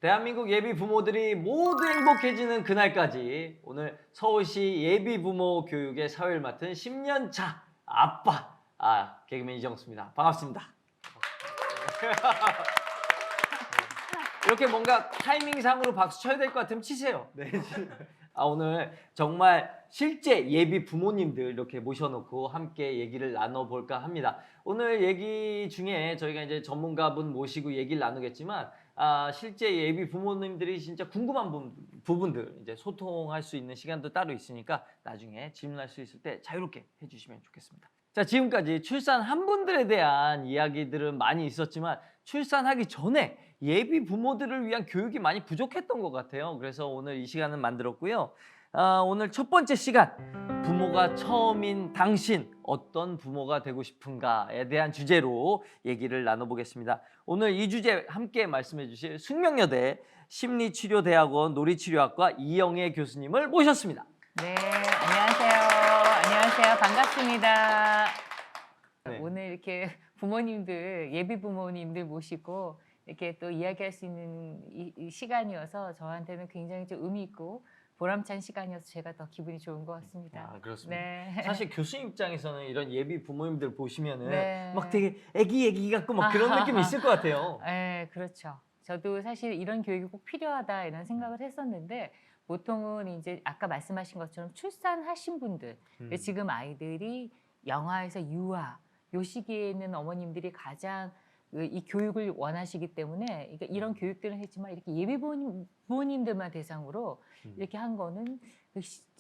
대한민국 예비 부모들이 모두 행복해지는 그날까지 오늘 서울시 예비 부모 교육의 사회를 맡은 10년 차 아빠 개그맨 이정수입니다. 반갑습니다. 이렇게 뭔가 타이밍상으로 박수 쳐야 될 것 같으면 치세요. 네. 오늘 정말 실제 예비 부모님들 이렇게 모셔놓고 함께 얘기를 나눠볼까 합니다. 오늘 얘기 중에 저희가 이제 전문가분 모시고 얘기를 나누겠지만 실제 예비 부모님들이 진짜 궁금한 부분들 이제 소통할 수 있는 시간도 따로 있으니까 나중에 질문할 수 있을 때 자유롭게 해주시면 좋겠습니다. 자, 지금까지 출산한 분들에 대한 이야기들은 많이 있었지만 출산하기 전에 예비 부모들을 위한 교육이 많이 부족했던 것 같아요. 그래서 오늘 이 시간을 만들었고요. 오늘 첫 번째 시간, 부모가 처음인 당신 어떤 부모가 되고 싶은가에 대한 주제로 얘기를 나눠보겠습니다. 오늘 이 주제 함께 말씀해 주실 숙명여대 심리치료대학원 놀이치료학과 이영애 교수님을 모셨습니다. 네, 안녕하세요. 안녕하세요. 반갑습니다. 네. 오늘 이렇게 부모님들, 예비 부모님들 모시고 이렇게 또 이야기할 수 있는 이 시간이어서 저한테는 굉장히 좀 의미 있고 보람찬 시간이어서 제가 더 기분이 좋은 것 같습니다. 그렇습니다. 네. 사실 교수님 입장에서는 이런 예비 부모님들 보시면은 네. 막 되게 애기 같고 막 그런 느낌이 있을 것 같아요. 네, 그렇죠. 저도 사실 이런 교육이 꼭 필요하다 이런 생각을 했었는데 보통은 이제 아까 말씀하신 것처럼 출산하신 분들 지금 아이들이 영아에서 유아 요 시기에는 어머님들이 가장 이 교육을 원하시기 때문에 그러니까 이런 교육들은 했지만 이렇게 예비 부모님들만 대상으로 이렇게 한 거는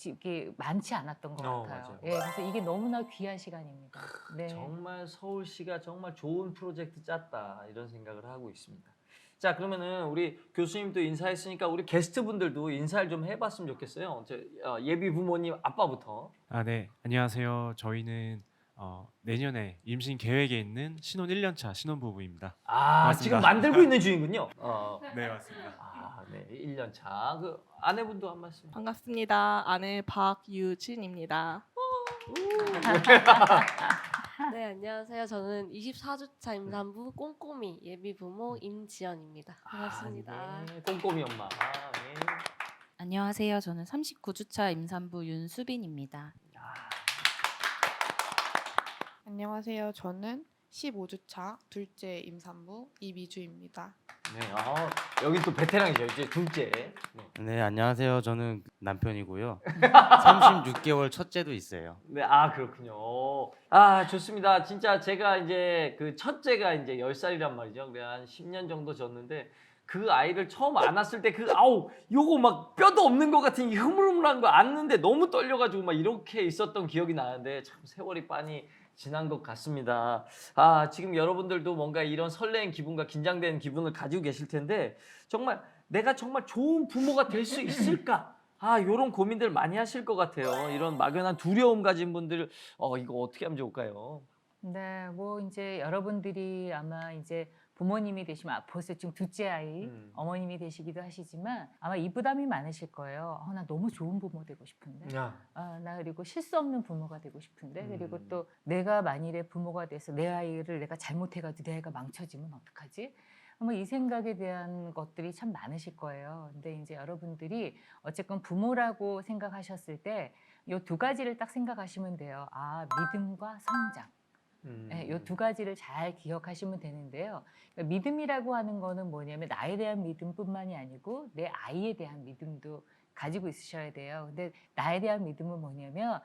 이렇게 많지 않았던 것 같아요. 맞아요. 예, 그래서 이게 너무나 귀한 시간입니다. 네. 정말 서울시가 정말 좋은 프로젝트 짰다 이런 생각을 하고 있습니다. 자, 그러면은 우리 교수님도 인사했으니까 우리 게스트분들도 인사를 좀 해봤으면 좋겠어요. 예비 부모님 아빠부터. 네. 안녕하세요. 저희는 내년에 임신 계획에 있는 신혼 1년차 신혼부부입니다. 반갑습니다. 지금 만들고 있는 중이군요. 네, 맞습니다. 네, 1년 차. 그 아내분도 한 말씀. 반갑습니다. 아내 박유진입니다. 네, 안녕하세요. 저는 24주차 임산부 꼼꼼이 예비부모 임지연입니다. 반갑습니다. 네, 꼼꼼이 엄마. 네. 안녕하세요. 저는 39주차 임산부 윤수빈입니다. 안녕하세요. 저는 15주차 둘째 임산부 이미주입니다. 네, 여기 또 베테랑이죠. 이제 둘째. 네. 네, 안녕하세요. 저는 남편이고요. 36개월 첫째도 있어요. 네, 그렇군요. 좋습니다. 진짜 제가 이제 그 첫째가 이제 10살이란 말이죠. 그래 한 10년 정도 졌는데 그 아이를 처음 안았을 때 요거 막 뼈도 없는 것 같은 이 흐물흐물한 거 안는데 너무 떨려가지고 막 이렇게 있었던 기억이 나는데 참 세월이 많이 지난 것 같습니다. 지금 여러분들도 뭔가 이런 설레는 기분과 긴장되는 기분을 가지고 계실 텐데 정말 내가 정말 좋은 부모가 될 수 있을까? 이런 고민들 많이 하실 것 같아요. 이런 막연한 두려움 가진 분들 이거 어떻게 하면 좋을까요? 네, 뭐 이제 여러분들이 아마 이제 부모님이 되시면 벌써 지금 둘째 아이 어머님이 되시기도 하시지만 아마 이 부담이 많으실 거예요. 나 너무 좋은 부모 되고 싶은데, 나 그리고 실수 없는 부모가 되고 싶은데, 그리고 또 내가 만일에 부모가 돼서 내 아이를 내가 잘못해가지고 내 아이가 망쳐지면 어떡하지? 아마 이 생각에 대한 것들이 참 많으실 거예요. 근데 이제 여러분들이 어쨌건 부모라고 생각하셨을 때 이 두 가지를 딱 생각하시면 돼요. 믿음과 성장. 네, 이 두 가지를 잘 기억하시면 되는데요. 그러니까 믿음이라고 하는 거는 뭐냐면 나에 대한 믿음뿐만이 아니고 내 아이에 대한 믿음도 가지고 있으셔야 돼요. 근데 나에 대한 믿음은 뭐냐면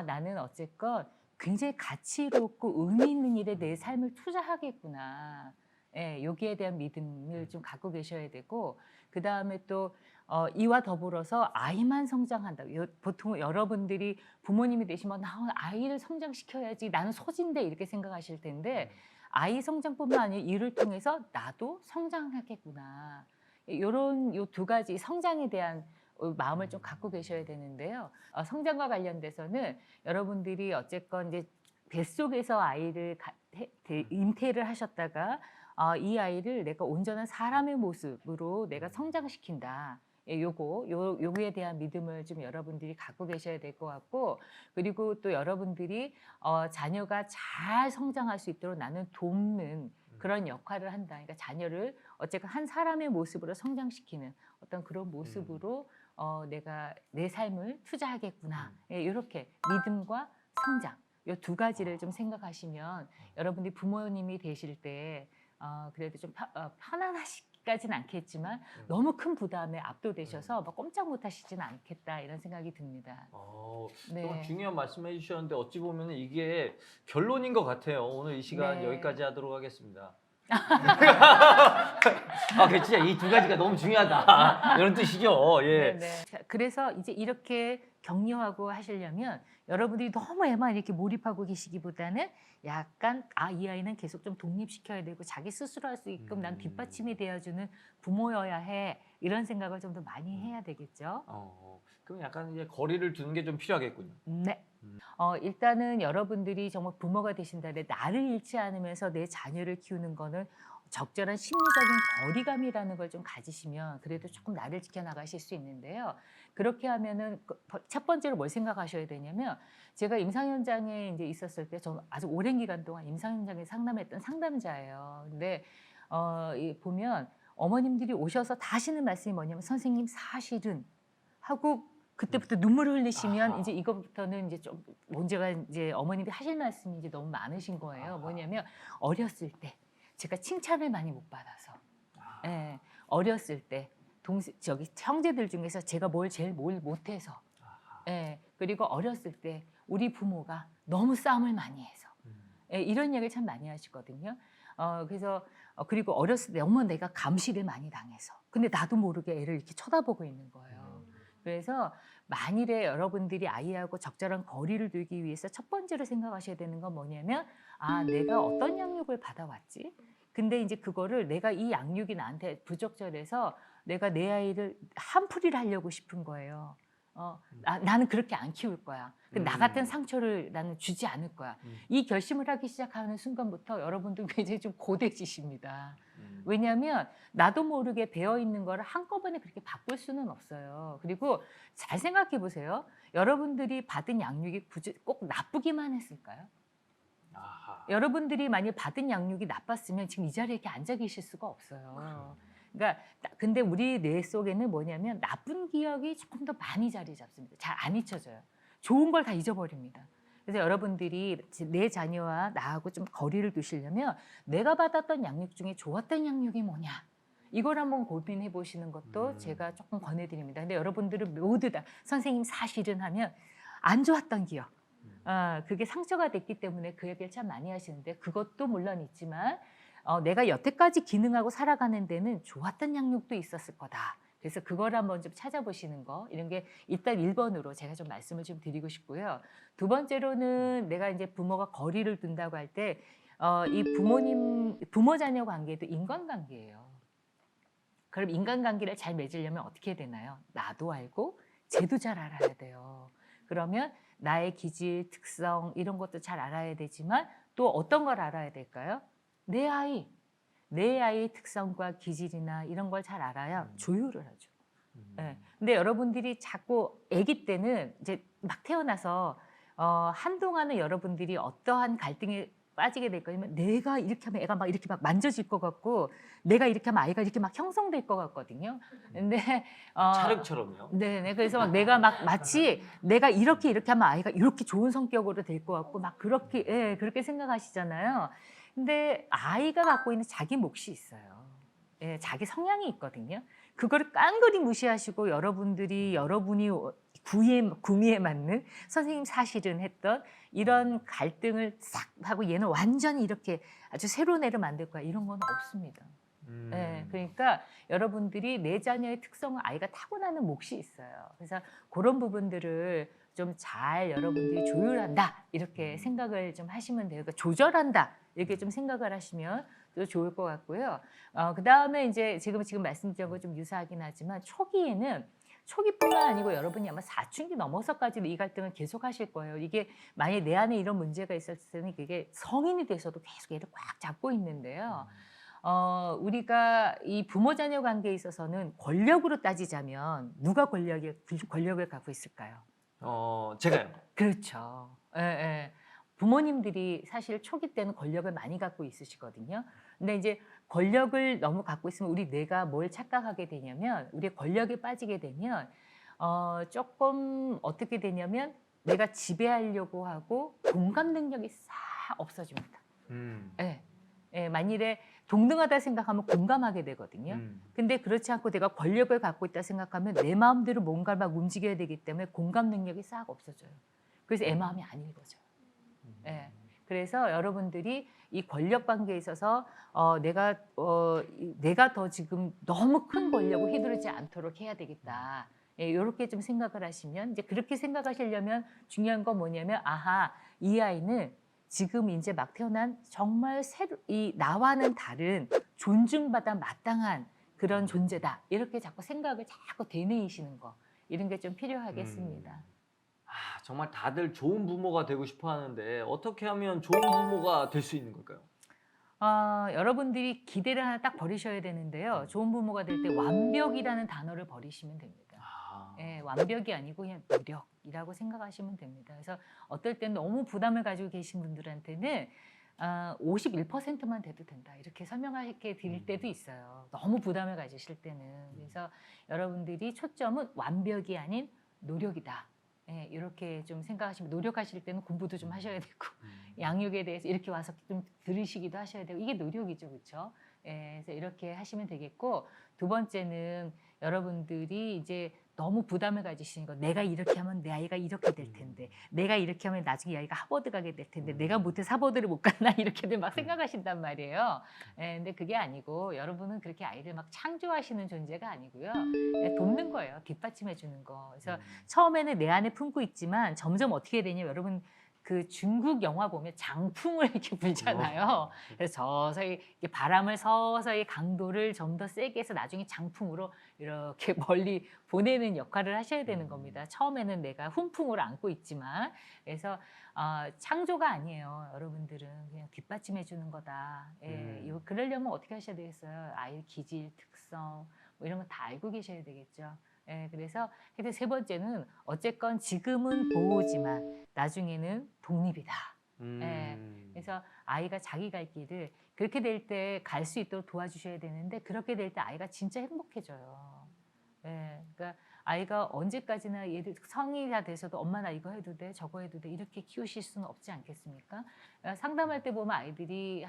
나는 어쨌건 굉장히 가치롭고 의미 있는 일에 내 삶을 투자하겠구나. 여기에 대한 믿음을 좀 갖고 계셔야 되고 그 다음에 또 이와 더불어서 아이만 성장한다. 보통 여러분들이 부모님이 되시면 나 아이를 성장시켜야지 나는 소진돼 이렇게 생각하실 텐데 아이 성장뿐만 아니라 이를 통해서 나도 성장하겠구나. 이런 요 두 가지 성장에 대한 마음을 좀 갖고 계셔야 되는데요. 성장과 관련돼서는 여러분들이 어쨌건 이제 뱃속에서 아이를 잉태를 하셨다가 이 아이를 내가 온전한 사람의 모습으로 내가 성장시킨다. 요거에 대한 믿음을 좀 여러분들이 갖고 계셔야 될 것 같고 그리고 또 여러분들이 자녀가 잘 성장할 수 있도록 나는 돕는 그런 역할을 한다. 그러니까 자녀를 어쨌든 한 사람의 모습으로 성장시키는 어떤 그런 모습으로 내가 내 삶을 투자하겠구나. 예, 이렇게 믿음과 성장 이 두 가지를 좀 생각하시면 여러분들이 부모님이 되실 때 그래도 좀 편안하시까지는 않겠지만 너무 큰 부담에 압도되셔서 막 꼼짝 못하시지는 않겠다 이런 생각이 듭니다. 정말 중요한 말씀해 주셨는데 어찌 보면 이게 결론인 것 같아요. 오늘 이 시간 네. 여기까지 하도록 하겠습니다. 진짜 이 두 가지가 너무 중요하다 이런 뜻이죠. 예. 네네. 자, 그래서 이제 이렇게 격려하고 하시려면 여러분들이 너무 애만 이렇게 몰입하고 계시기보다는 약간 이 아이는 계속 좀 독립시켜야 되고 자기 스스로 할 수 있게끔 난 뒷받침이 되어주는 부모여야 해 이런 생각을 좀 더 많이 해야 되겠죠. 그럼 약간 이제 거리를 두는 게 좀 필요하겠군요. 네. 일단은 여러분들이 정말 부모가 되신다는데 나를 잃지 않으면서 내 자녀를 키우는 거는 적절한 심리적인 거리감이라는 걸 좀 가지시면 그래도 조금 나를 지켜나가실 수 있는데요. 그렇게 하면은 첫 번째로 뭘 생각하셔야 되냐면 제가 임상 현장에 이제 있었을 때 저는 아주 오랜 기간 동안 임상 현장에 상담했던 상담자예요. 근데 보면 어머님들이 오셔서 다 하시는 말씀이 뭐냐면 선생님 사실은 하고 그때부터 눈물을 흘리시면 이제 이거부터는 이제 좀 문제가 이제 어머님이 하실 말씀이 이제 너무 많으신 거예요. 뭐냐면 어렸을 때 제가 칭찬을 많이 못 받아서 예, 어렸을 때 저기 형제들 중에서 제가 제일 못해서 예, 그리고 어렸을 때 우리 부모가 너무 싸움을 많이 해서 예, 이런 얘기를 참 많이 하시거든요. 그래서 그리고 어렸을 때 어머 내가 감시를 많이 당해서 근데 나도 모르게 애를 이렇게 쳐다보고 있는 거예요. 그래서 만일에 여러분들이 아이하고 적절한 거리를 두기 위해서 첫 번째로 생각하셔야 되는 건 뭐냐면 내가 어떤 양육을 받아왔지? 근데 이제 그거를 내가 이 양육이 나한테 부적절해서 내가 내 아이를 한풀이를 하려고 싶은 거예요. 나는 그렇게 안 키울 거야. 나 같은 상처를 나는 주지 않을 거야. 이 결심을 하기 시작하는 순간부터 여러분들 굉장히 좀 고대지십니다. 왜냐하면 나도 모르게 배어 있는 거를 한꺼번에 그렇게 바꿀 수는 없어요. 그리고 잘 생각해 보세요. 여러분들이 받은 양육이 꼭 나쁘기만 했을까요? 여러분들이 만약 받은 양육이 나빴으면 지금 이 자리에 이렇게 앉아 계실 수가 없어요. 그러니까 근데 우리 뇌 속에는 뭐냐면 나쁜 기억이 조금 더 많이 자리 잡습니다. 잘 안 잊혀져요. 좋은 걸 다 잊어버립니다. 그래서 여러분들이 내 자녀와 나하고 좀 거리를 두시려면 내가 받았던 양육 중에 좋았던 양육이 뭐냐 이걸 한번 고민해 보시는 것도 제가 조금 권해드립니다. 근데 여러분들은 모두 다 선생님 사실은 하면 안 좋았던 기억 그게 상처가 됐기 때문에 그 얘기를 참 많이 하시는데 그것도 물론 있지만 내가 여태까지 기능하고 살아가는 데는 좋았던 양육도 있었을 거다. 그래서 그걸 한번 좀 찾아보시는 거 이런 게 일단 1번으로 제가 좀 말씀을 좀 드리고 싶고요. 두 번째로는 내가 이제 부모가 거리를 둔다고 할 때 이 부모 자녀 관계도 인간관계예요. 그럼 인간관계를 잘 맺으려면 어떻게 해야 되나요? 나도 알고 쟤도 잘 알아야 돼요. 그러면 나의 기질, 특성 이런 것도 잘 알아야 되지만 또 어떤 걸 알아야 될까요? 내 아이의 특성과 기질이나 이런 걸 잘 알아야 조율을 하죠. 네. 근데 여러분들이 자꾸 아기 때는 이제 막 태어나서 한동안은 여러분들이 어떠한 갈등에 빠지게 될 거냐면 내가 이렇게 하면 애가 막 이렇게 막 만져질 것 같고 내가 이렇게 하면 아이가 이렇게 막 형성될 것 같거든요. 근데 찰흙처럼요. 네. 그래서 막 내가 막 마치 내가 이렇게 하면 아이가 이렇게 좋은 성격으로 될 것 같고 막 그렇게 그렇게 생각하시잖아요. 근데 아이가 갖고 있는 자기 몫이 있어요. 예, 자기 성향이 있거든요. 그거를 깡그리 무시하시고 여러분이 구미에 맞는 선생님 사실은 했던 이런 갈등을 싹 하고 얘는 완전히 이렇게 아주 새로운 애를 만들 거야 이런 건 없습니다. 네, 그러니까 여러분들이 내 자녀의 특성을 아이가 타고나는 몫이 있어요. 그래서 그런 부분들을 좀 잘 여러분들이 조율한다 이렇게 생각을 좀 하시면 돼요. 그러니까 조절한다 이렇게 좀 생각을 하시면 또 좋을 것 같고요. 그 다음에 이제 지금 말씀드린 거 좀 유사하긴 하지만 초기뿐만 아니고 여러분이 아마 사춘기 넘어서까지도 이 갈등을 계속 하실 거예요. 이게 만약에 내 안에 이런 문제가 있었을 때는 그게 성인이 돼서도 계속 얘를 꽉 잡고 있는데요. 우리가 이 부모 자녀 관계에 있어서는 권력으로 따지자면 누가 권력을 갖고 있을까요? 제가요. 그렇죠. 부모님들이 사실 초기 때는 권력을 많이 갖고 있으시거든요. 근데 이제 권력을 너무 갖고 있으면 우리 뇌가 뭘 착각하게 되냐면 우리 권력에 빠지게 되면 조금 어떻게 되냐면 내가 지배하려고 하고 공감 능력이 싹 없어집니다. 예. 예, 만일에 동등하다 생각하면 공감하게 되거든요. 근데 그렇지 않고 내가 권력을 갖고 있다 생각하면 내 마음대로 뭔가를 막 움직여야 되기 때문에 공감 능력이 싹 없어져요. 그래서 애 마음이 안 읽어져요. 예. 그래서 여러분들이 이 권력 관계에 있어서 내가 더 지금 너무 큰 권력을 휘두르지 않도록 해야 되겠다. 예, 이렇게 좀 생각을 하시면 이제 그렇게 생각하시려면 중요한 건 뭐냐면 아하 이 아이는 지금 이제 막 태어난 정말 이 나와는 다른 존중받아 마땅한 그런 존재다. 이렇게 자꾸 생각을 자꾸 되뇌이시는 거 이런 게 좀 필요하겠습니다. 아, 정말 다들 좋은 부모가 되고 싶어 하는데 어떻게 하면 좋은 부모가 될 수 있는 걸까요? 여러분들이 기대를 하나 딱 버리셔야 되는데요. 좋은 부모가 될 때 완벽이라는 단어를 버리시면 됩니다. 예, 완벽이 아니고 그냥 노력이라고 생각하시면 됩니다. 그래서 어떨 땐 너무 부담을 가지고 계신 분들한테는 51%만 돼도 된다 이렇게 설명하게 드릴 때도 있어요. 너무 부담을 가지실 때는. 그래서 여러분들이 초점은 완벽이 아닌 노력이다. 예, 이렇게 좀 생각하시면 노력하실 때는 공부도 좀 하셔야 되고 양육에 대해서 이렇게 와서 좀 들으시기도 하셔야 되고 이게 노력이죠, 그렇죠? 예, 그래서 이렇게 하시면 되겠고 두 번째는 여러분들이 이제 너무 부담을 가지시는 거 내가 이렇게 하면 내 아이가 이렇게 될 텐데 내가 이렇게 하면 나중에 이 아이가 하버드 가게 될 텐데 내가 못해서 하버드를 못 갔나 이렇게들 막 생각하신단 말이에요. 예, 근데 그게 아니고 여러분은 그렇게 아이를 막 창조하시는 존재가 아니고요. 예, 돕는 거예요. 뒷받침해 주는 거. 그래서 처음에는 내 안에 품고 있지만 점점 어떻게 되냐면 여러분 그 중국 영화 보면 장풍을 이렇게 불잖아요. 그래서 서서히 이렇게 바람을 서서히 강도를 좀 더 세게 해서 나중에 장풍으로 이렇게 멀리 보내는 역할을 하셔야 되는 겁니다. 처음에는 내가 훈풍을 안고 있지만 그래서 창조가 아니에요. 여러분들은 그냥 뒷받침해 주는 거다. 예, 그러려면 어떻게 하셔야 되겠어요? 아이의 기질, 특성 뭐 이런 거 다 알고 계셔야 되겠죠. 예, 그래서 세 번째는 어쨌건 지금은 보호지만 나중에는 독립이다. 예, 그래서 아이가 자기 갈 길을 그렇게 될 때 갈 수 있도록 도와주셔야 되는데 그렇게 될 때 아이가 진짜 행복해져요. 예, 그러니까 아이가 언제까지나 얘들 성인이 다 돼서도 엄마 나 이거 해도 돼 저거 해도 돼 이렇게 키우실 수는 없지 않겠습니까? 상담할 때 보면 아이들이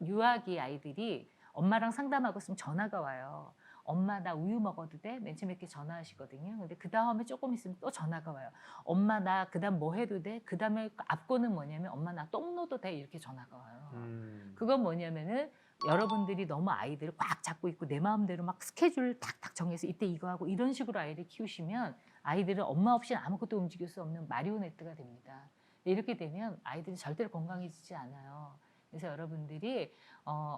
유아기 아이들이 엄마랑 상담하고 있으면 전화가 와요. 엄마 나 우유 먹어도 돼? 맨 처음에 이렇게 전화하시거든요. 근데 그 다음에 조금 있으면 또 전화가 와요. 엄마 나 그 다음 뭐 해도 돼? 그 다음에 앞거는 뭐냐면 엄마 나 똥 놓도 돼? 이렇게 전화가 와요. 그건 뭐냐면은 여러분들이 너무 아이들을 꽉 잡고 있고 내 마음대로 막 스케줄 탁탁 정해서 이때 이거 하고 이런 식으로 아이를 키우시면 아이들은 엄마 없이는 아무것도 움직일 수 없는 마리오네트가 됩니다. 이렇게 되면 아이들이 절대로 건강해지지 않아요. 그래서 여러분들이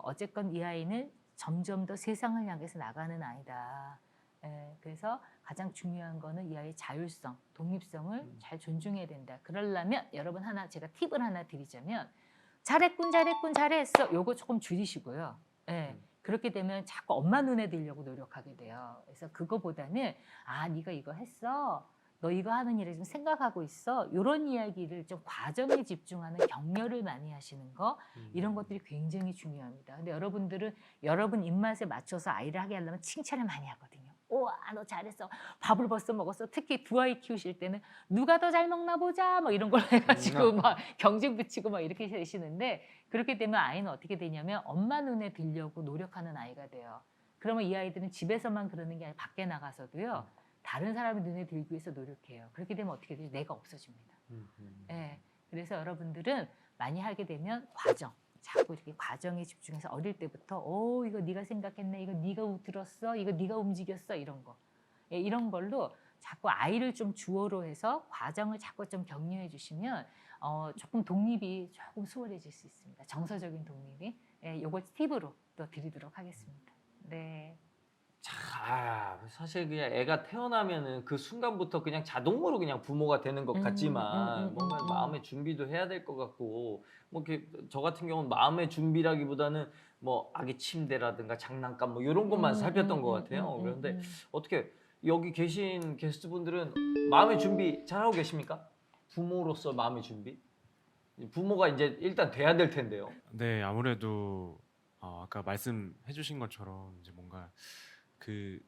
어쨌건 이 아이는 점점 더 세상을 향해서 나가는 아이다. 예, 그래서 가장 중요한 거는 이 아이의 자율성, 독립성을 잘 존중해야 된다. 그러려면 여러분 제가 팁을 하나 드리자면 잘했군 잘했어. 요거 조금 줄이시고요. 예, 그렇게 되면 자꾸 엄마 눈에 들려고 노력하게 돼요. 그래서 그거보다는 네가 이거 했어. 너 이거 하는 일에 좀 생각하고 있어. 이런 이야기를 좀 과정에 집중하는 격려를 많이 하시는 거 이런 것들이 굉장히 중요합니다. 근데 여러분들은 여러분 입맛에 맞춰서 아이를 하게 하려면 칭찬을 많이 하거든요. 우와 너 잘했어. 밥을 벌써 먹었어. 특히 두 아이 키우실 때는 누가 더 잘 먹나 보자 뭐 이런 걸로 해가지고 막 경쟁 붙이고 막 이렇게 되시는데 그렇게 되면 아이는 어떻게 되냐면 엄마 눈에 들려고 노력하는 아이가 돼요. 그러면 이 아이들은 집에서만 그러는 게 아니라 밖에 나가서도요. 다른 사람의 눈에 들기 위해서 노력해요. 그렇게 되면 어떻게 돼요? 내가 없어집니다. 예, 그래서 여러분들은 많이 하게 되면 과정, 자꾸 이렇게 과정에 집중해서 어릴 때부터 이거 네가 생각했네, 이거 네가 들었어, 이거 네가 움직였어 이런 거. 예, 이런 걸로 자꾸 아이를 좀 주어로 해서 과정을 자꾸 좀 격려해 주시면 조금 독립이 조금 수월해질 수 있습니다. 정서적인 독립이. 예, 요거 팁으로 또 드리도록 하겠습니다. 네. 사실 그냥 애가 태어나면은 그 순간부터 그냥 자동으로 그냥 부모가 되는 것 같지만 뭔가 마음의 준비도 해야 될 것 같고 뭐 이렇게 저 같은 경우는 마음의 준비라기보다는 뭐 아기 침대라든가 장난감 뭐 이런 것만 살폈던 것 같아요. 그런데 어떻게 여기 계신 게스트분들은 마음의 준비 잘하고 계십니까? 부모로서 마음의 준비? 부모가 이제 일단 돼야 될 텐데요. 네, 아무래도 아까 말씀해주신 것처럼 이제 뭔가 그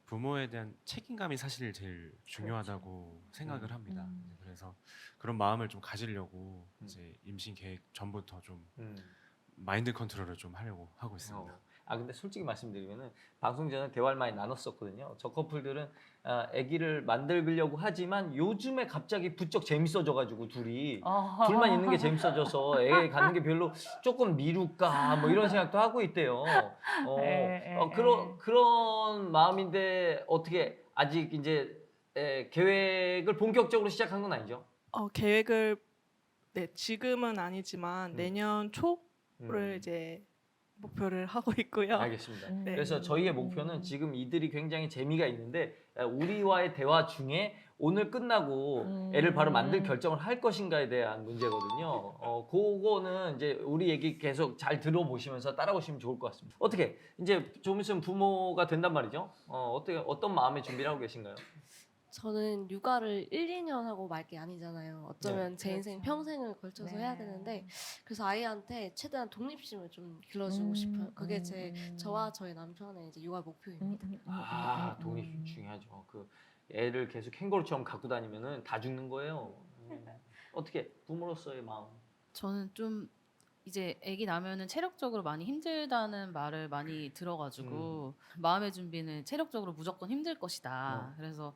부모에 대한 책임감이 사실 제일 중요하다고 생각을 합니다. 이제 그래서 그런 마음을 좀 가지려고 이제 임신 계획 전부터 좀 마인드 컨트롤을 좀 하려고 하고 있습니다. 근데 솔직히 말씀드리면은 방송 전에 대화를 많이 나눴었거든요. 저 커플들은 아기를 만들려고 하지만 요즘에 갑자기 부쩍 재밌어져가지고 둘만 있는 게 재밌어져서 애 갖는 게 별로 조금 미룰까 뭐 이런 생각도 하고 있대요. 그런 마음인데 어떻게 아직 이제 계획을 본격적으로 시작한 건 아니죠? 계획을 네, 지금은 아니지만 내년 초를 이제 목표를 하고 있고요. 알겠습니다. 네. 그래서 저희의 목표는 지금 이들이 굉장히 재미가 있는데 우리와의 대화 중에 오늘 끝나고 애를 바로 만들 결정을 할 것인가에 대한 문제거든요. 그거는 이제 우리 얘기 계속 잘 들어보시면서 따라오시면 좋을 것 같습니다. 어떻게 이제 좀 있으면 부모가 된단 말이죠? 어떤 마음의 준비를 하고 계신가요? 저는 육아를 1, 2년 하고 말 게 아니잖아요. 어쩌면 제 인생 그렇죠. 평생을 걸쳐서 네. 해야 되는데 그래서 아이한테 최대한 독립심을 좀 길러주고 싶어요. 그게 저와 저희 남편의 이제 육아 목표입니다. 독립심 중요하죠. 그 애를 계속 캥거루처럼 갖고 다니면은 다 죽는 거예요. 어떻게 부모로서의 마음? 저는 좀 이제 아기 낳으면은 체력적으로 많이 힘들다는 말을 많이 들어가지고 마음의 준비는 체력적으로 무조건 힘들 것이다. 그래서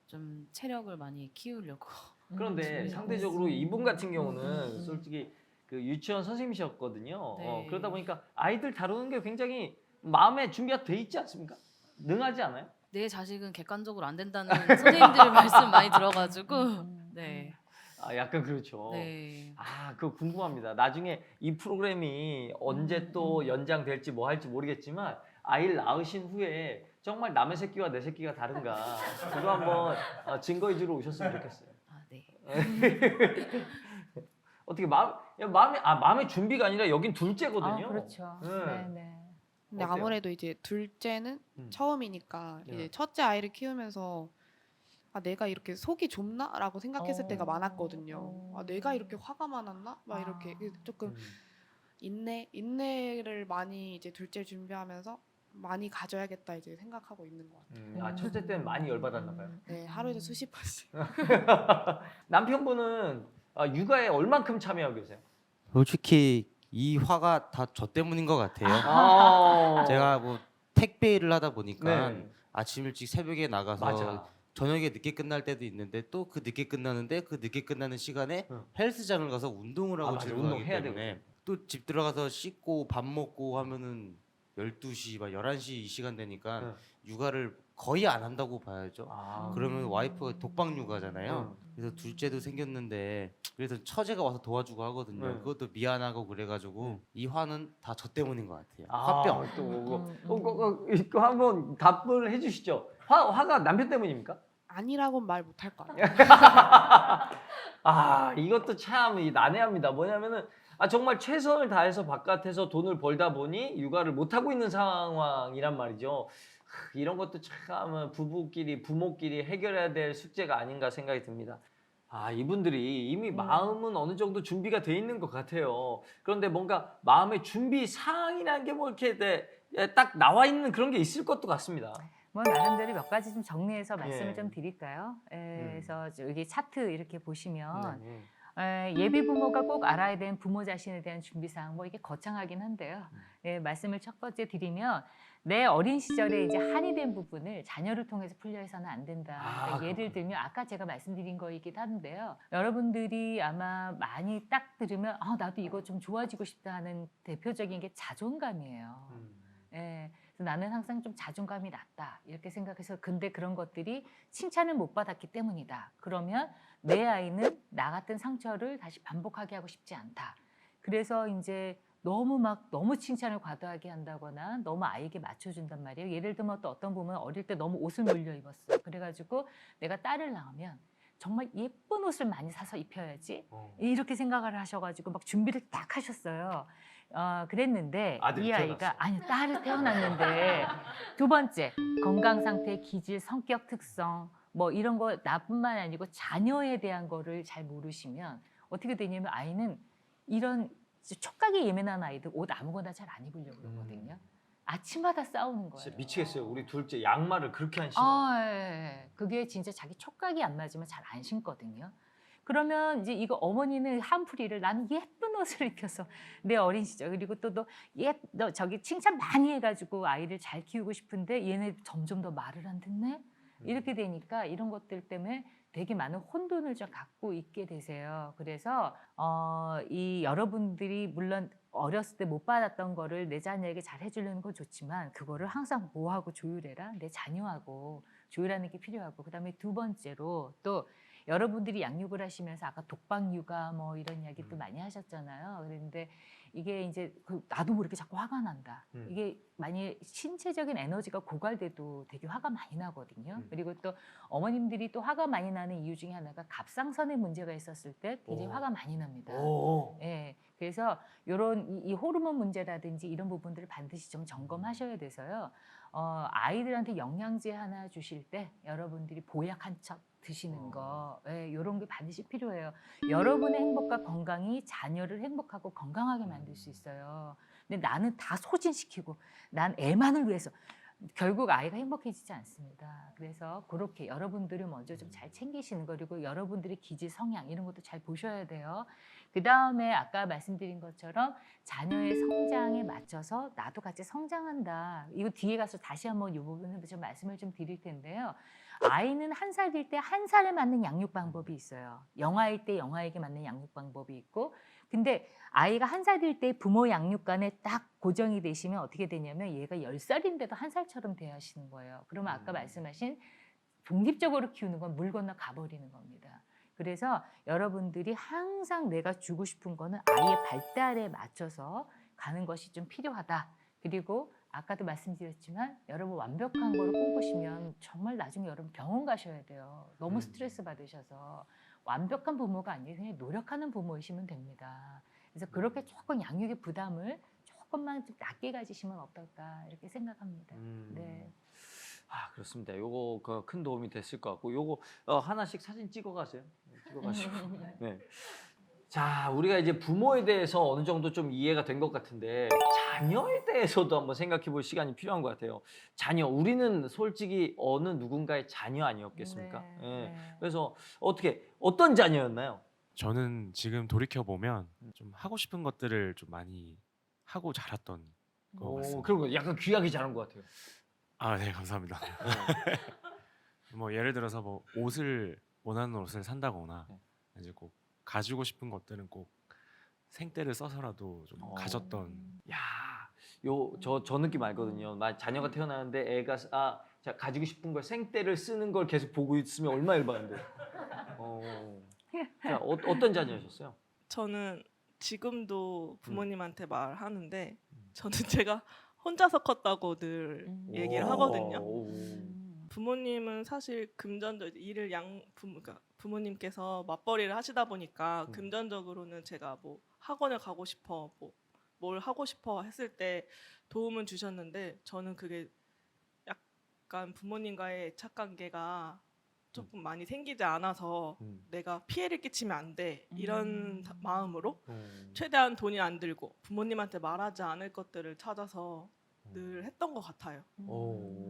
좀 체력을 많이 키우려고. 그런데 상대적으로 이분 같은 경우는 솔직히 그 유치원 선생님이셨거든요. 네. 그러다 보니까 아이들 다루는 게 굉장히 마음의 준비가 돼 있지 않습니까? 능하지 않아요? 내 자식은 객관적으로 안 된다는 선생님들 말씀 많이 들어가지고 네. 약간 그렇죠. 네. 그거 궁금합니다. 나중에 이 프로그램이 언제 또 연장될지 뭐 할지 모르겠지만 아이를 낳으신 후에 정말 남의 새끼와 내 새끼가 다른가 그거 한번 증거 위주로 오셨으면 좋겠어요. 네. 어떻게 마음의 준비가 아니라 여긴 둘째거든요. 그렇죠. 네. 네. 근데 어때요? 아무래도 이제 둘째는 처음이니까 네. 이제 첫째 아이를 키우면서 내가 이렇게 속이 좁나라고 생각했을 때가 많았거든요. 내가 이렇게 화가 많았나? 막 이렇게 조금 인내를 많이 이제 둘째 준비하면서 많이 가져야겠다 이제 생각하고 있는 것 같아요. 첫째 때는 많이 열받았나 봐요. 네, 하루에도 수십 번씩. 남편분은 육아에 얼만큼 참여하고 계세요? 솔직히 이 화가 다 저 때문인 것 같아요. 제가 뭐 택배 일을 하다 보니까 네. 아침 일찍 새벽에 나가서 맞아. 저녁에 늦게 끝날 때도 있는데 또 그 늦게 끝나는데 그 늦게 끝나는 시간에 헬스장을 가서 운동을 하고 맞아. 출근하기 운동해야 때문에 또 집 들어가서 씻고 밥 먹고 하면은 12시, 막 11시 이 시간 되니까 육아를 거의 안 한다고 봐야죠. 그러면 와이프가 독박 육아잖아요. 그래서 둘째도 생겼는데 그래서 처제가 와서 도와주고 하거든요. 그것도 미안하고 그래가지고 이 화는 다 저 때문인 것 같아요. 화병. 또 이거 한번 답을 해주시죠. 화가 남편 때문입니까? 아니라고는 말 못할 것 같아요. 이것도 참 난해합니다. 뭐냐면은 정말 최선을 다해서 바깥에서 돈을 벌다 보니 육아를 못 하고 있는 상황이란 말이죠. 이런 것도 참 부모끼리 해결해야 될 숙제가 아닌가 생각이 듭니다. 이분들이 이미 마음은 어느 정도 준비가 돼 있는 것 같아요. 그런데 뭔가 마음의 준비 사항이라는 게 뭐 이렇게 딱 나와 있는 그런 게 있을 것도 같습니다. 뭐 나름대로 몇 가지 좀 정리해서 말씀을 예. 좀 드릴까요? 그래서 여기 차트 이렇게 보시면 네. 예비 부모가 꼭 알아야 되는 부모 자신에 대한 준비 사항 뭐 이게 거창하긴 한데요. 말씀을 첫 번째 드리면 내 어린 시절에 이제 한이 된 부분을 자녀를 통해서 풀려해서는 안 된다. 그러니까 예를 들면 아까 제가 말씀드린 거이기도 한데요. 여러분들이 아마 많이 딱 들으면 나도 이거 좀 좋아지고 싶다 하는 대표적인 게 자존감이에요. 예. 그래서 나는 항상 좀 자존감이 낮다 이렇게 생각해서 근데 그런 것들이 칭찬을 못 받았기 때문이다. 그러면 내 아이는 나 같은 상처를 다시 반복하게 하고 싶지 않다. 그래서 이제 너무 칭찬을 과도하게 한다거나 너무 아이에게 맞춰준단 말이에요. 예를 들면 또 어떤 부모는 어릴 때 너무 옷을 물려 입었어. 그래가지고 내가 딸을 낳으면 정말 예쁜 옷을 많이 사서 입혀야지 이렇게 생각을 하셔가지고 막 준비를 딱 하셨어요. 그랬는데 아들이 이 아이가 딸을 태어났는데 두 번째 건강 상태, 기질, 성격 특성 뭐 이런 거 나뿐만 아니고 자녀에 대한 거를 잘 모르시면 어떻게 되냐면 아이는 이런 촉각이 예민한 아이들 옷 아무거나 잘 안 입으려고 그러거든요. 아침마다 싸우는 거예요. 진짜 미치겠어요. 우리 둘째 양말을 그렇게 안 신어. 예. 그게 진짜 자기 촉각이 안 맞으면 잘 안 신거든요. 그러면 이제 이거 어머니는 한풀이를 나는 예쁜 옷을 입혀서 내 어린 시절 그리고 또 너 저기 칭찬 많이 해가지고 아이를 잘 키우고 싶은데 얘네 점점 더 말을 안 듣네. 이렇게 되니까 이런 것들 때문에 되게 많은 혼돈을 좀 갖고 있게 되세요. 그래서 이 여러분들이 물론 어렸을 때 못 받았던 거를 내 자녀에게 잘 해주려는 건 좋지만 그거를 항상 뭐하고 조율해라. 내 자녀하고 조율하는 게 필요하고 그다음에 두 번째로 또 여러분들이 양육을 하시면서 아까 독박 육아 뭐 이런 이야기도 많이 하셨잖아요. 그런데 이게 이제 나도 모르게 자꾸 화가 난다. 이게 만약에 신체적인 에너지가 고갈돼도 되게 화가 많이 나거든요. 그리고 또 어머님들이 또 화가 많이 나는 이유 중에 하나가 갑상선에 문제가 있었을 때 굉장히 화가 많이 납니다. 예. 그래서 이런 이 호르몬 문제라든지 이런 부분들을 반드시 좀 점검하셔야 돼서요. 아이들한테 영양제 하나 주실 때 여러분들이 보약 한 첩 드시는 거, 이런 게 반드시 필요해요. 여러분의 행복과 건강이 자녀를 행복하고 건강하게 만들 수 있어요. 근데 나는 다 소진시키고 난 애만을 위해서 결국 아이가 행복해지지 않습니다. 그래서 그렇게 여러분들을 먼저 좀 잘 챙기시는 거 그리고 여러분들의 기질 성향 이런 것도 잘 보셔야 돼요. 그 다음에 아까 말씀드린 것처럼 자녀의 성장에 맞춰서 나도 같이 성장한다. 이거 뒤에 가서 다시 한번 이 부분을 좀 말씀을 좀 드릴 텐데요. 아이는 1살일 때 1살에 맞는 양육 방법이 있어요. 영아일 때 영아에게 맞는 양육 방법이 있고 근데 아이가 1살일 때 부모 양육관에 딱 고정이 되시면 어떻게 되냐면 얘가 10살인데도 1살처럼 돼야 하시는 거예요. 그러면 아까 말씀하신 독립적으로 키우는 건 물 건너 가버리는 겁니다. 그래서 여러분들이 항상 내가 주고 싶은 거는 아이의 발달에 맞춰서 가는 것이 좀 필요하다. 그리고 아까도 말씀드렸지만 여러분 완벽한 거를 꿈꾸시면 정말 나중에 여러분 병원 가셔야 돼요. 너무 스트레스 받으셔서 완벽한 부모가 아니고 그냥 노력하는 부모이시면 됩니다. 그래서 그렇게 조금 양육의 부담을 조금만 좀 낮게 가지시면 어떨까 이렇게 생각합니다. 네. 아 그렇습니다. 요거 큰 도움이 됐을 것 같고 요거 하나씩 사진 찍어 가세요. 찍어가시고. 네. 자 우리가 이제 부모에 대해서 어느 정도 좀 이해가 된 것 같은데 자녀에 대해서도 한번 생각해 볼 시간이 필요한 것 같아요. 자녀 우리는 솔직히 어느 누군가의 자녀 아니었겠습니까? 네, 예. 네. 그래서 어떤 자녀였나요? 저는 지금 돌이켜 보면 좀 하고 싶은 것들을 좀 많이 하고 자랐던 것 같습니다. 그리고 약간 귀하게 자란 것 같아요. 아, 네, 감사합니다. 뭐 예를 들어서 뭐 옷을 원하는 옷을 산다거나 이제 꼭 가지고 싶은 것들은 꼭 생떼를 써서라도 좀 가졌던. 야, 저 느낌 알거든요. 자녀가 태어나는데 애가 자, 가지고 싶은 걸 생떼를 쓰는 걸 계속 보고 있으면 얼마나 열받는데. 자, 어떤 자녀셨어요? 저는 지금도 부모님한테 말하는데 저는 제가 혼자서 컸다고 늘 얘기를 하거든요. 부모님은 사실 금전적 일을 그러니까 부모님께서 맞벌이를 하시다 보니까 금전적으로는 제가 뭐 학원을 가고 싶어 뭘 하고 싶어 했을 때 도움은 주셨는데 저는 그게 약간 부모님과의 애착관계가 조금 많이 생기지 않아서 내가 피해를 끼치면 안 돼 이런 마음으로 최대한 돈이 안 들고 부모님한테 말하지 않을 것들을 찾아서 늘 했던 것 같아요.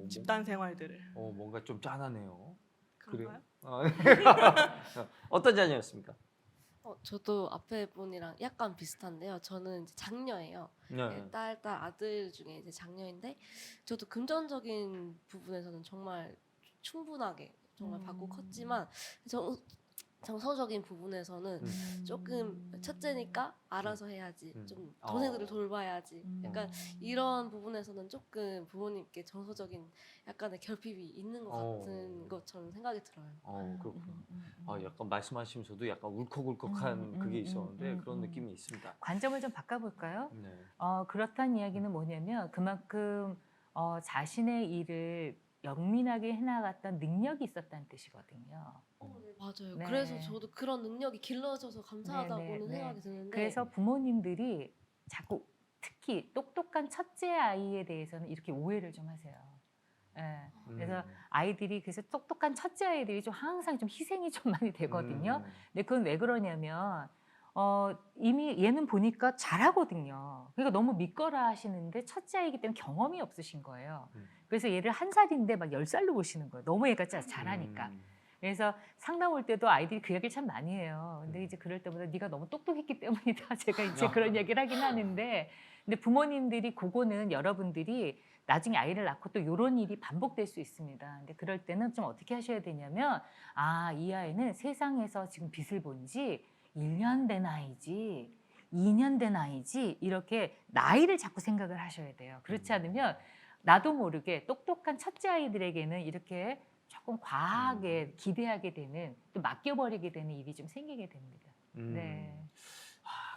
집단 생활들을. 뭔가 좀 짠하네요. 그런가요? 어떤 자녀였습니까? 저도 앞에 분이랑 약간 비슷한데요. 저는 이제 장녀예요. 네. 딸 아들 중에 이제 장녀인데 저도 금전적인 부분에서는 정말 충분하게 정말 받고 컸지만 정서적인 부분에서는 조금 첫째니까 알아서 해야지 좀 동생들을 돌봐야지 약간 이런 부분에서는 조금 부모님께 정서적인 약간의 결핍이 있는 것 같은 것처럼 생각이 들어요. 그렇구나. 약간 말씀하시면서도 약간 울컥울컥한 그게 있었는데 그런 느낌이 있습니다. 관점을 좀 바꿔볼까요? 네. 그렇다는 이야기는 뭐냐면 그만큼 자신의 일을 영민하게 해나갔던 능력이 있었다는 뜻이거든요. 네, 맞아요. 네. 그래서 저도 그런 능력이 길러져서 감사하다고는 네. 생각이 드는데 그래서 부모님들이 자꾸 특히 똑똑한 첫째 아이에 대해서는 이렇게 오해를 좀 하세요. 예. 그래서 아이들이 그래서 똑똑한 첫째 아이들이 좀 항상 좀 희생이 좀 많이 되거든요. 근데 그건 왜 그러냐면 이미 얘는 보니까 잘하거든요. 그러니까 너무 믿거라 하시는데 첫째 아이기 때문에 경험이 없으신 거예요. 그래서 얘를 1살인데 막 10살로 보시는 거예요. 너무 얘가 잘하니까. 그래서 상담 올 때도 아이들이 그 얘기를 참 많이 해요. 근데 이제 그럴 때마다 네가 너무 똑똑했기 때문이다. 제가 이제 그런 얘기를 하긴 하는데, 근데 부모님들이 그거는 여러분들이 나중에 아이를 낳고 또 이런 일이 반복될 수 있습니다. 근데 그럴 때는 좀 어떻게 하셔야 되냐면, 이 아이는 세상에서 지금 빛을 본 지 1년 된 아이지, 2년 된 아이지, 이렇게 나이를 자꾸 생각을 하셔야 돼요. 그렇지 않으면 나도 모르게 똑똑한 첫째 아이들에게는 이렇게 조금 과하게 기대하게 되는, 또 맡겨버리게 되는 일이 좀 생기게 됩니다. 네.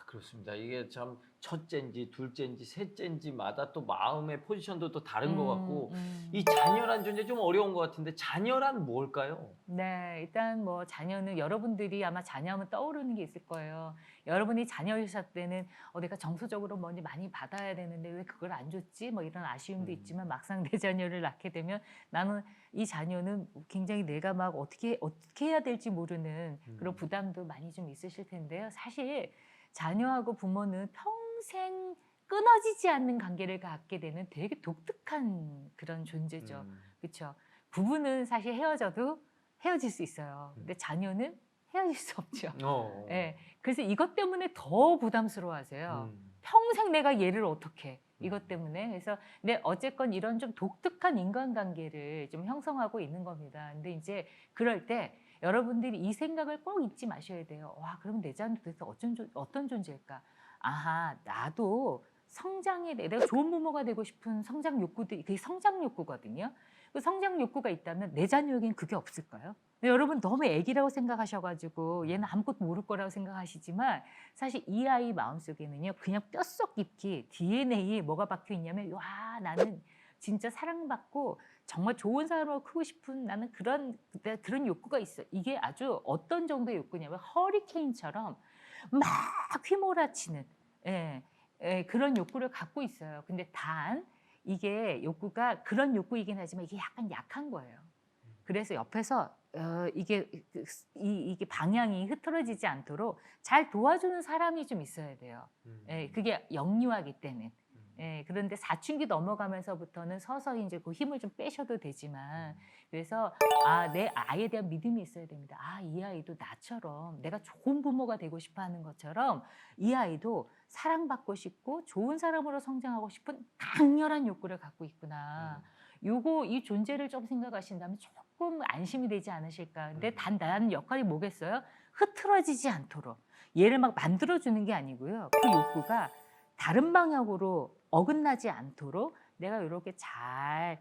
그렇습니다. 이게 참 첫째인지 둘째인지 셋째인지마다 또 마음의 포지션도 또 다른 것 같고 이 자녀란 존재 좀 어려운 것 같은데 자녀란 뭘까요? 네, 일단 뭐 자녀는 여러분들이 아마 자녀하면 떠오르는 게 있을 거예요. 여러분이 자녀이셨을 때는 내가 정서적으로 뭔지 많이 받아야 되는데 왜 그걸 안 줬지? 뭐 이런 아쉬움도 있지만 막상 내 자녀를 낳게 되면 나는 이 자녀는 굉장히 내가 막 어떻게 해야 될지 모르는 그런 부담도 많이 좀 있으실 텐데요. 사실 자녀하고 부모는 평생 끊어지지 않는 관계를 갖게 되는 되게 독특한 그런 존재죠. 그렇죠? 부부는 사실 헤어져도 헤어질 수 있어요. 근데 자녀는 헤어질 수 없죠. 네, 그래서 이것 때문에 더 부담스러워하세요. 평생 내가 얘를 어떻게 이것 때문에. 그래서 근데 어쨌건 이런 좀 독특한 인간관계를 좀 형성하고 있는 겁니다. 근데 이제 그럴 때 여러분들이 이 생각을 꼭 잊지 마셔야 돼요. 와, 그러면 내 자녀는 도대체 어떤 존재일까? 아하, 나도 성장에 내가 좋은 부모가 되고 싶은 성장 욕구들이, 그게 성장 욕구거든요. 그 성장 욕구가 있다면 내 자녀에겐 그게 없을까요? 여러분 너무 애기라고 생각하셔가지고 얘는 아무것도 모를 거라고 생각하시지만 사실 이 아이 마음속에는요 그냥 뼛속 깊이 DNA에 뭐가 박혀 있냐면 와, 나는 진짜 사랑받고 정말 좋은 사람으로 크고 싶은 나는 그런 욕구가 있어. 이게 아주 어떤 정도의 욕구냐면 허리케인처럼 막 휘몰아치는 그런 욕구를 갖고 있어요. 근데 단 이게 욕구가 그런 욕구이긴 하지만 이게 약간 약한 거예요. 그래서 옆에서 이게 방향이 흐트러지지 않도록 잘 도와주는 사람이 좀 있어야 돼요. 그게 영유아기 때는. 그런데 사춘기 넘어가면서부터는 서서히 이제 그 힘을 좀 빼셔도 되지만, 그래서 내 아이에 대한 믿음이 있어야 됩니다. 이 아이도 나처럼 내가 좋은 부모가 되고 싶어 하는 것처럼 이 아이도 사랑받고 싶고 좋은 사람으로 성장하고 싶은 강렬한 욕구를 갖고 있구나. 이 존재를 좀 생각하신다면 조금 안심이 되지 않으실까. 근데 나는 역할이 뭐겠어요? 흐트러지지 않도록 얘를 막 만들어주는 게 아니고요. 그 욕구가 다른 방향으로 어긋나지 않도록 내가 이렇게 잘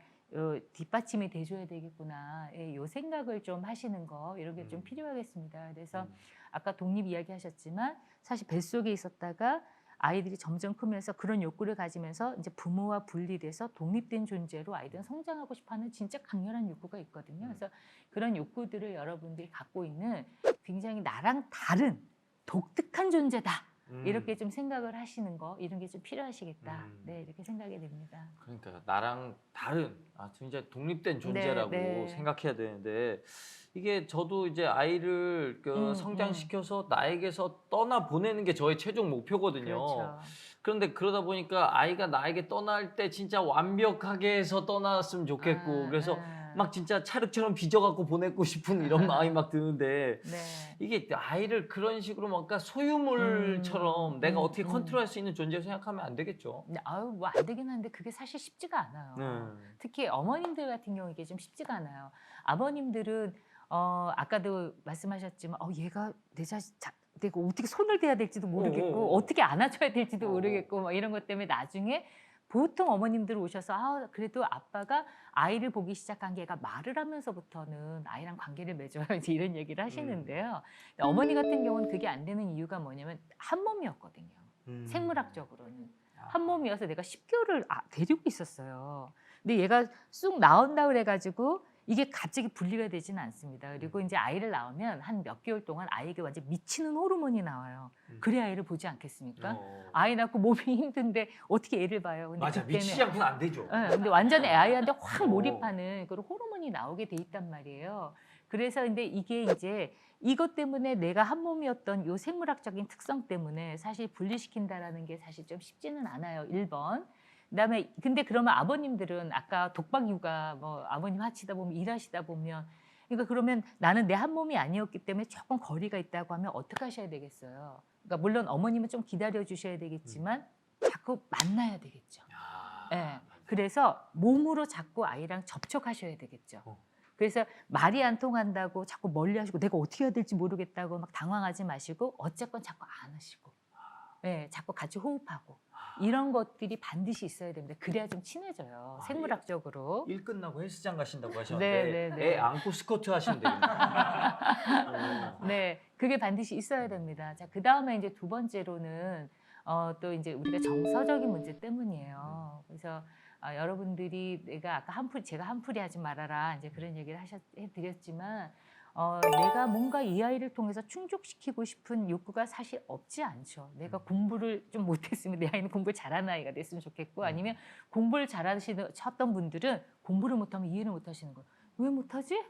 뒷받침이 돼줘야 되겠구나. 이 생각을 좀 하시는 거 이런 게 좀 필요하겠습니다. 그래서 아까 독립 이야기 하셨지만 사실 뱃속에 있었다가 아이들이 점점 크면서 그런 욕구를 가지면서 이제 부모와 분리돼서 독립된 존재로 아이들은 성장하고 싶어하는 진짜 강렬한 욕구가 있거든요. 그래서 그런 욕구들을 여러분들이 갖고 있는 굉장히 나랑 다른 독특한 존재다. 이렇게 좀 생각을 하시는 거 이런 게 좀 필요하시겠다. 네, 이렇게 생각이 됩니다. 그러니까 나랑 다른 진짜 독립된 존재라고 네. 생각해야 되는데 이게 저도 이제 아이를 성장시켜서 나에게서 떠나 보내는 게 저의 최종 목표거든요. 그렇죠. 그런데 그러다 보니까 아이가 나에게 떠날 때 진짜 완벽하게 해서 떠났으면 좋겠고 그래서 막 진짜 찰흙처럼 빚어갖고 보내고 싶은 이런 마음이 막 드는데 네. 이게 아이를 그런 식으로 뭔가 소유물처럼 내가 어떻게 컨트롤할 수 있는 존재로 생각하면 안 되겠죠. 뭐 안 되긴 하는데 그게 사실 쉽지가 않아요. 특히 어머님들 같은 경우 이게 좀 쉽지가 않아요. 아버님들은 아까도 말씀하셨지만 얘가 내 자식 내가 어떻게 손을 대야 될지도 모르겠고 어떻게 안아줘야 될지도 모르겠고 뭐 이런 것 때문에 나중에 보통 어머님들 오셔서 그래도 아빠가 아이를 보기 시작한 게 얘가 말을 하면서부터는 아이랑 관계를 맺어야지 이런 얘기를 하시는데요. 어머니 같은 경우는 그게 안 되는 이유가 뭐냐면 한 몸이었거든요. 생물학적으로는. 한 몸이어서 내가 10개월을 데리고 있었어요. 근데 얘가 쑥 나온다 그래가지고 이게 갑자기 분리가 되지는 않습니다. 그리고 이제 아이를 낳으면 한 몇 개월 동안 아이에게 완전 미치는 호르몬이 나와요. 그래 아이를 보지 않겠습니까? 아이 낳고 몸이 힘든데 어떻게 애를 봐요? 근데 맞아, 미치지 않고는 안 되죠. 네, 근데 완전히 아이한테 확 몰입하는 그런 호르몬이 나오게 돼 있단 말이에요. 그래서 근데 이게 이제 이것 때문에 내가 한 몸이었던 요 생물학적인 특성 때문에 사실 분리시킨다라는 게 사실 좀 쉽지는 않아요. 1번. 그다음에 근데 그러면 아버님들은 아까 독박 육아 뭐 아버님 하시다 보면 일하시다 보면 그러니까 그러면 나는 내 한 몸이 아니었기 때문에 조금 거리가 있다고 하면 어떻게 하셔야 되겠어요? 그러니까 물론 어머님은 좀 기다려 주셔야 되겠지만 자꾸 만나야 되겠죠. 네. 그래서 몸으로 자꾸 아이랑 접촉하셔야 되겠죠. 그래서 말이 안 통한다고 자꾸 멀리 하시고 내가 어떻게 해야 될지 모르겠다고 막 당황하지 마시고 어쨌건 자꾸 안으시고 네, 자꾸 같이 호흡하고 이런 것들이 반드시 있어야 됩니다. 그래야 좀 친해져요. 생물학적으로. 일 끝나고 헬스장 가신다고 하셨는데 네. 애 안고 스쿼트 하시면 되겠네요. 네, 그게 반드시 있어야 됩니다. 자, 그 다음에 이제 두 번째로는 또 이제 우리가 정서적인 문제 때문이에요. 그래서 여러분들이 내가 아까 제가 한풀이 하지 말아라 이제 그런 얘기를 해드렸지만 내가 뭔가 이 아이를 통해서 충족시키고 싶은 욕구가 사실 없지 않죠. 내가 공부를 좀 못했으면 내 아이는 공부를 잘하는 아이가 됐으면 좋겠고 아니면 공부를 잘하셨던 분들은 공부를 못하면 이해를 못하시는 거예요. 왜 못하지?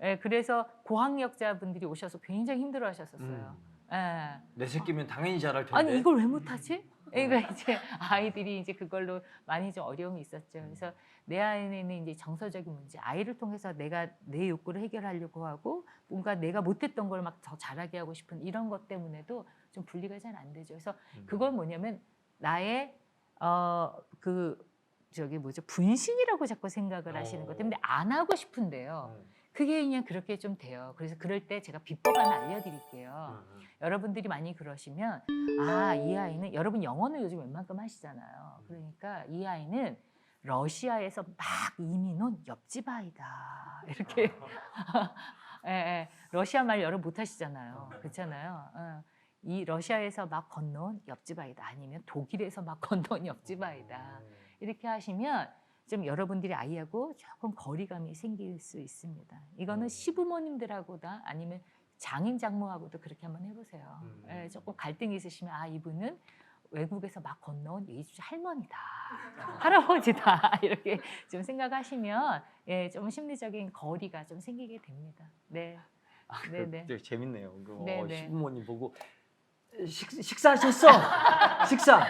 예, 그래서 고학력자분들이 오셔서 굉장히 힘들어하셨었어요. 예. 내 새끼면 당연히 잘할 텐데. 아니 이걸 왜 못하지? 그러니까 이제 아이들이 이제 그걸로 많이 좀 어려움이 있었죠. 그래서 내 안에는 이제 정서적인 문제, 아이를 통해서 내가 내 욕구를 해결하려고 하고 뭔가 내가 못했던 걸 막 더 잘하게 하고 싶은 이런 것 때문에도 좀 분리가 잘 안 되죠. 그래서 그건 뭐냐면 나의 분신이라고 자꾸 생각을 하시는 것 때문에 안 하고 싶은데요. 그게 그냥 그렇게 좀 돼요. 그래서 그럴 때 제가 비법 하나 알려드릴게요. 여러분들이 많이 그러시면 이 아이는 여러분 영어는 요즘 웬만큼 하시잖아요. 그러니까 이 아이는 러시아에서 막 이민 온 옆집 아이다. 이렇게 예, 러시아 말 여러분 못 하시잖아요. 그렇잖아요. 이 러시아에서 막 건너온 옆집 아이다. 아니면 독일에서 막 건너온 옆집 아이다. 이렇게 하시면 좀 여러분들이 아이하고 조금 거리감이 생길 수 있습니다. 이거는 시부모님들하고나 아니면 장인 장모하고도 그렇게 한번 해보세요. 예, 조금 갈등이 있으시면 이분은 외국에서 막 건너온 예주주 할머니다, 할아버지다 이렇게 좀 생각하시면 좀 심리적인 거리가 좀 생기게 됩니다. 네, 네. 되게 재밌네요. 네네. 시부모님 보고 식사하셨어? 식사.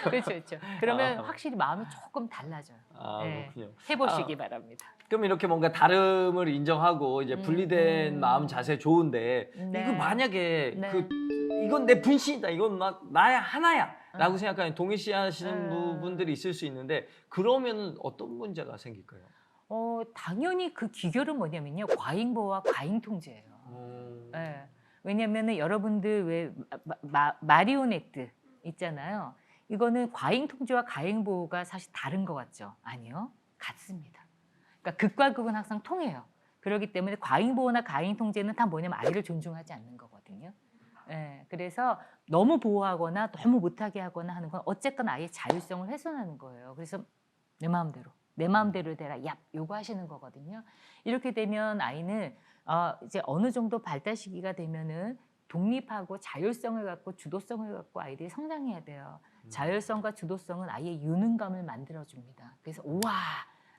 그렇죠. 그러면 확실히 마음이 조금 달라져요. 네, 그렇군요. 해보시기 바랍니다. 그럼 이렇게 뭔가 다름을 인정하고 이제 분리된 마음 자세 좋은데 네. 이거 만약에 네. 이건 내 분신이다, 이건 막 나야 하나야라고 생각하는 동일시하시는 부분들이 있을 수 있는데 그러면 어떤 문제가 생길까요? 당연히 그 기결은 뭐냐면요, 과잉보호와 과잉통제예요. 네. 왜냐면은 여러분들 왜 마리오네트 있잖아요. 이거는 과잉통제와 과잉보호가 사실 다른 것 같죠? 아니요, 같습니다. 그러니까 극과 극은 항상 통해요. 그렇기 때문에 과잉보호나 과잉통제는 다 뭐냐면 아이를 존중하지 않는 거거든요. 네, 그래서 너무 보호하거나 너무 못하게 하거나 하는 건 어쨌건 아이의 자율성을 훼손하는 거예요. 그래서 내 마음대로 되라, 얍, 요거 하시는 거거든요. 이렇게 되면 아이는 이제 어느 정도 발달 시기가 되면은 독립하고 자율성을 갖고 주도성을 갖고 아이들이 성장해야 돼요. 자율성과 주도성은 아이의 유능감을 만들어줍니다. 그래서 우와,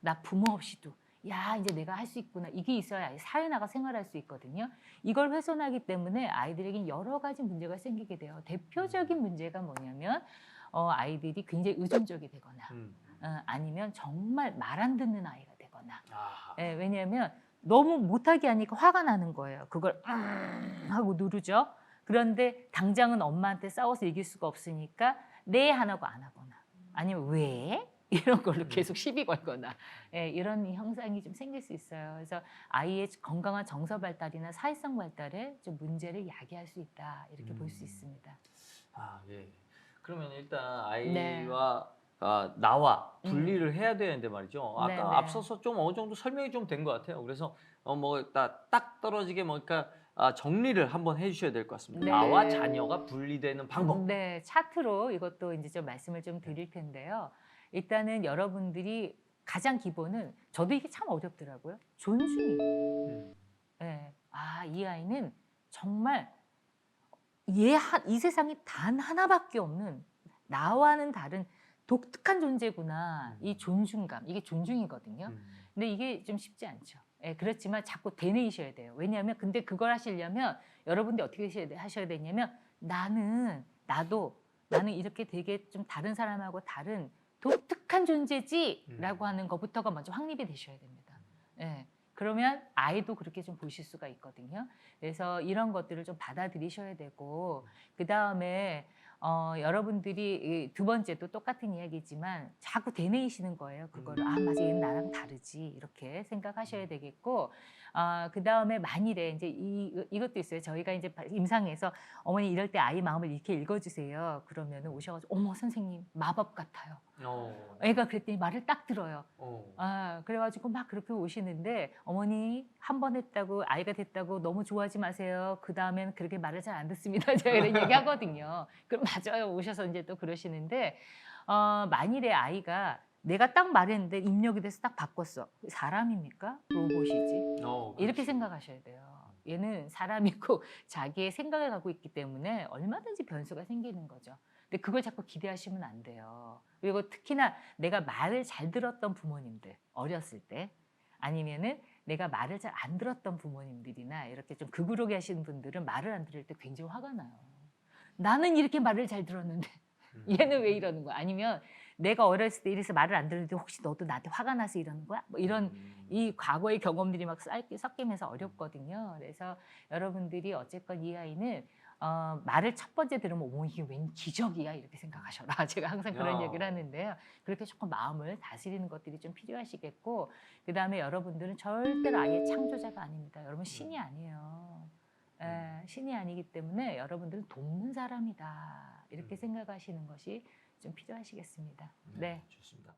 나 부모 없이도 이제 내가 할 수 있구나. 이게 있어야 아이 사회 나가 생활할 수 있거든요. 이걸 훼손하기 때문에 아이들에게 여러 가지 문제가 생기게 돼요. 대표적인 문제가 뭐냐면 아이들이 굉장히 의존적이 되거나 아니면 정말 말 안 듣는 아이가 되거나 왜냐하면 너무 못하게 하니까 화가 나는 거예요. 그걸 하고 누르죠. 그런데 당장은 엄마한테 싸워서 이길 수가 없으니까 네 안 하고 안 하거나 아니면 왜? 이런 걸로 계속 시비 걸거나 이런 형상이 좀 생길 수 있어요. 그래서 아이의 건강한 정서 발달이나 사회성 발달에 좀 문제를 야기할 수 있다. 이렇게 볼 수 있습니다. 예. 그러면 일단 아이와 나와 분리를 해야 되는데 말이죠. 아까 네네. 앞서서 좀 어느 정도 설명이 좀 된 것 같아요. 그래서 딱 떨어지게 정리를 한번 해주셔야 될 것 같습니다. 네. 나와 자녀가 분리되는 방법. 네, 차트로 이것도 이제 좀 말씀을 좀 드릴 텐데요. 일단은 여러분들이 가장 기본은 저도 이게 참 어렵더라고요. 존중이에요. 예. 이 아이는 정말 이 세상에 단 하나밖에 없는 나와는 다른 독특한 존재구나. 이 존중감, 이게 존중이거든요. 근데 이게 좀 쉽지 않죠. 예, 그렇지만 자꾸 되뇌이셔야 돼요. 왜냐하면 근데 그걸 하시려면 여러분들이 어떻게 하셔야 되냐면 나는 이렇게 되게 좀 다른 사람하고 다른 독특한 존재지라고 하는 것부터가 먼저 확립이 되셔야 됩니다. 예. 그러면 아이도 그렇게 좀 보실 수가 있거든요. 그래서 이런 것들을 좀 받아들이셔야 되고 그 다음에 여러분들이 두 번째도 똑같은 이야기지만 자꾸 되뇌이시는 거예요. 그거를 맞아 얘는 나랑 다르지 이렇게 생각하셔야 되겠고 그 다음에 만일에 이제 이것도 있어요. 저희가 이제 임상에서 어머니 이럴 때 아이 마음을 이렇게 읽어주세요. 그러면은 오셔가지고 어머 선생님 마법 같아요. 애가 그랬더니 말을 딱 들어요. 그래가지고 막 그렇게 오시는데 어머니 한 번 했다고 아이가 됐다고 너무 좋아하지 마세요. 그 다음엔 그렇게 말을 잘 안 듣습니다. 제가 이런 얘기 하거든요. 그럼 맞아요. 오셔서 이제 또 그러시는데 만일에 아이가 내가 딱 말했는데 입력이 돼서 딱 바꿨어. 사람입니까? 로봇이지. 이렇게 생각하셔야 돼요. 얘는 사람이고 자기의 생각을 갖고 있기 때문에 얼마든지 변수가 생기는 거죠. 근데 그걸 자꾸 기대하시면 안 돼요. 그리고 특히나 내가 말을 잘 들었던 부모님들, 어렸을 때 아니면은 내가 말을 잘 안 들었던 부모님들이나 이렇게 좀 극우르게 하시는 분들은 말을 안 들을 때 굉장히 화가 나요. 나는 이렇게 말을 잘 들었는데 얘는 왜 이러는 거야? 아니면 내가 어렸을 때 이래서 말을 안 들었는데 혹시 너도 나한테 화가 나서 이러는 거야? 뭐 이런 이 과거의 경험들이 막 섞이면서 어렵거든요. 그래서 여러분들이 어쨌건 이 아이는 말을 첫 번째 들으면 어머 이게 웬 기적이야 이렇게 생각하셔라. 제가 항상 그런 얘기를 하는데요. 그렇게 조금 마음을 다스리는 것들이 좀 필요하시겠고 그 다음에 여러분들은 절대로 아이의 창조자가 아닙니다. 여러분 신이 아니에요. 신이 아니기 때문에 여러분들은 돕는 사람이다. 이렇게 생각하시는 것이 좀 필요하시겠습니다. 네. 좋습니다.